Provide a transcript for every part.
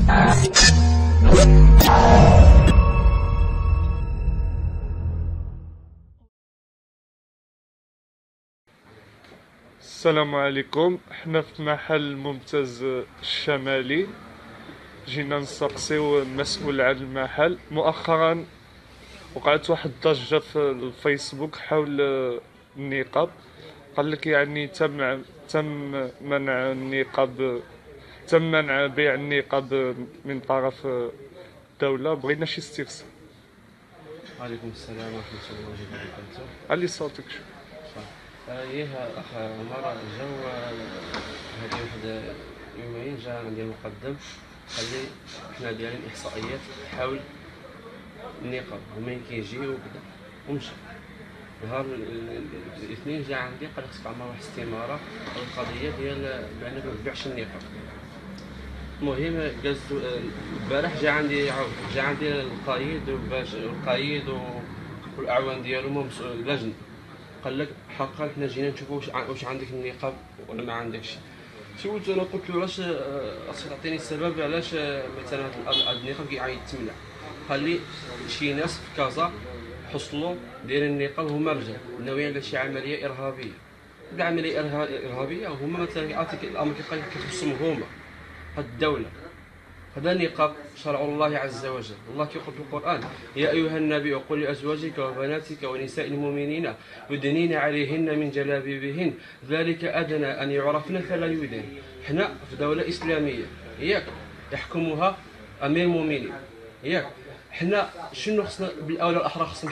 السلام عليكم. حنا في محل ممتاز الشمالي، جينا نسقسيو المسؤول على المحل. مؤخرا وقعت واحد الضجة في الفيسبوك حول النقاب. قال لك يعني تم منع النقاب، تم منع بيع النقاب من طرف الدولة. بغينا شي استفسار. وعليكم السلام ورحمة الله وبركاته. علي صوتك شو. أخ عمر، الجو هذه واحد يومين جا عندي مقدم قال لي حنا دايرين إحصائيات حول النقاب ومين كيجي وكذا، ومشى. نهار الاثنين جا عندي قال لي خصك تعمر واحد الاستمارة على القضية ديال بأنك ما تبيعش النقاب. المهم البارح جا عندي القايد والأعوان ديالو اللجنة. قال لك حقا حنا جينا نشوفوا واش عندك النقاب ولا ما عندكش. سولت انا قلت له علاش اصلا تعطيني السبب علاش مثلا النقاب قاعد يتمنع. قال لي شي ناس في كازا حصلوا دايرين النقاب هما رجال ناويين على شي عمليه ارهابيه. العمليه ارهابيه هما مثلا يعطيك الامر كيخصهم هما هاد الدوله. هذا نقاب شرع الله عز وجل. الله كيقول في القرآن: يا أيها النبي قل لأزواجك وبناتك ونساء المؤمنين يدنين عليهن من جلابيبهن ذلك أدنى أن يعرفن فلا يؤذين. حنا في دولة إسلامية ياك يحكمها أمير المؤمنين ياك. حنا شنو خصنا بالأولى الأحرى خصنا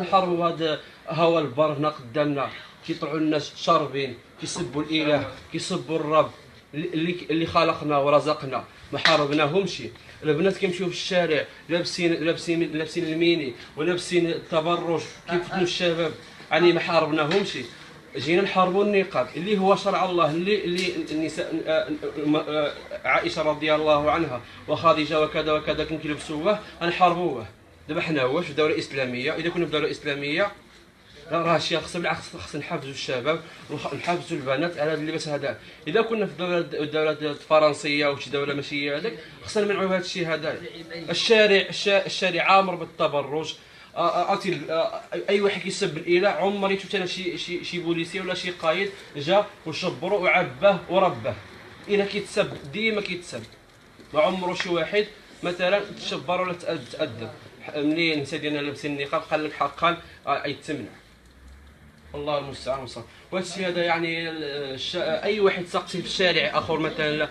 نحاربوا هذا هوا البر هنا قدامنا كيطلعوا الناس شاربين كيسبوا الإله كيسبوا الرب اللي خلقنا ورزقنا. ما حاربناهمش. البنات كيمشيو في الشارع لابسين الميني ولابسين التبرج كيفتنوا الشباب، يعني ما حاربناهمش. جينا نحاربوا النقاب اللي هو شرع الله، اللي النساء عائشه رضي الله عنها وخديجه وكذا وكذا كانوا كيلبسوه، نحاربوه. دابا حنا واش في دوله اسلاميه؟ اذا كنا في دوله اسلاميه راه شي خصنا نحافزوا الشباب ونحافزوا البنات على هذا اللباس هذا. اذا كنا في الدوله الفرنسيه او شي دوله ماشي هذاك خصنا نمنعوا هذا الشيء هذا. الشارع عامر بالتبرج. اي واحد كيسب الاله. عمري شفت انا شي بوليسي ولا شي قايد جا وشبرو وعباه ورباه. الا كيتسب ديما كيتسب. ما عمره شي واحد مثلا تشبر ولا تأدب. ملي النساء ديالنا لابسين النقاب قال لك حقا يتمنع. الله المستعان وصل. وهادشي هذا يعني اي واحد سقسي في الشارع اخر مثلا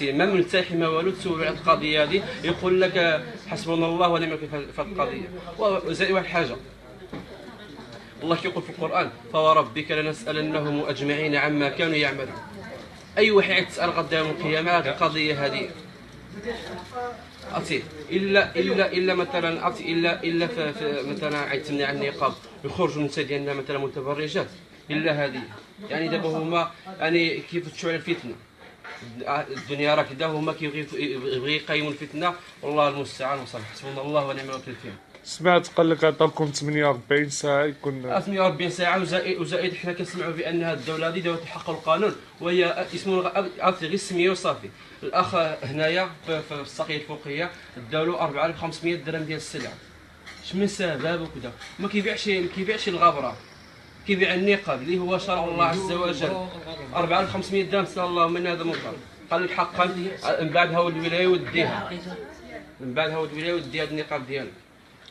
ما ملتحي ما والو تسولوا على القضيه هذه يقول لك حسبنا الله ونعم الوكيل في القضيه. وزائد واحد الحاجه، الله كيقول في القران: فوربك لنسالنهم اجمعين عما كانوا يعملون. اي واحد تسال غدا يوم القيامه هذه القضيه هذه الا مثلا الا مثلا يتمنع النقاب يخرجوا النساء ديالنا مثلا متبرجات الا هذه. يعني دابا هما يعني كيفتشوا على الفتنه. الدنيا راه كذا، هما كيبغيو يقيموا الفتنه. والله المستعان وصل. حسبنا الله ونعم الوكيل فيهم. سمعت قال لك عطاكم 48 ساعة يكون 48 ساعة وزائد حنا كنسمعوا بأن هذه الدولة هذه دولة الحق والقانون، وهي اسمه غير السمية وصافي. الأخ هنايا في الساقية الفوقية داولو 4500 درهم ديال السلعة. شمن سبب وكذا؟ ما كيبيعش الغبرة، كيبيع النقاب اللي هو شرع الله عز وجل. 4500 درهم سال الله من هذا المنكر. قال لك حقا من بعد هاود الولاية وديها، هذا النقاب ديالو.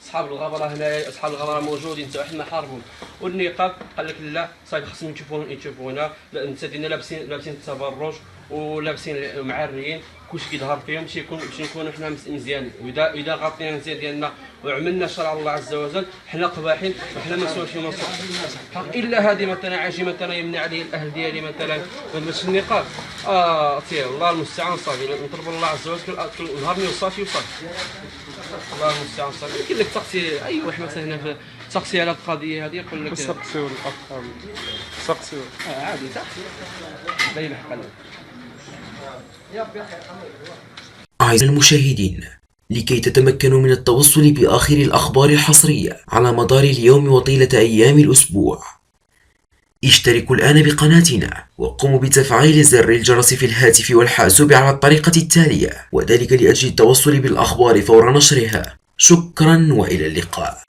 اصحاب الغبره هنا، اصحاب الغبره موجودين حتى حنا حاربهم. والنقاب قال لك لا صافي خصهم يشوفونا النساء ديالنا لابسين التبرج ولابسين معريين كلشي كيظهر فيهم باش نكونوا حنا مزيانين. واذا غطينا النساء ديالنا وعملنا شرع الله عز وجل حنا قباحين وحنا ما نسوالش منصب. الا هذه مثلا عاجي مثلا يمنع عليه الاهل ديالي مثلا باش النقاب الله المستعان صافي نطلب الله عز وجل نهارني وصافي. الله المستعان صافي. يمكن لك تقصي اي واحد مثلا هنا تقصي على القضيه هذه يقول لك سقسيو الاخ سقسيو عادي تقصي باين حقا. أعزائي المشاهدين، لكي تتمكنوا من التوصل بآخر الأخبار الحصرية على مدار اليوم وطيلة أيام الأسبوع، اشتركوا الآن بقناتنا وقوموا بتفعيل زر الجرس في الهاتف والحاسوب على الطريقة التالية، وذلك لأجل التوصل بالأخبار فور نشرها. شكرا وإلى اللقاء.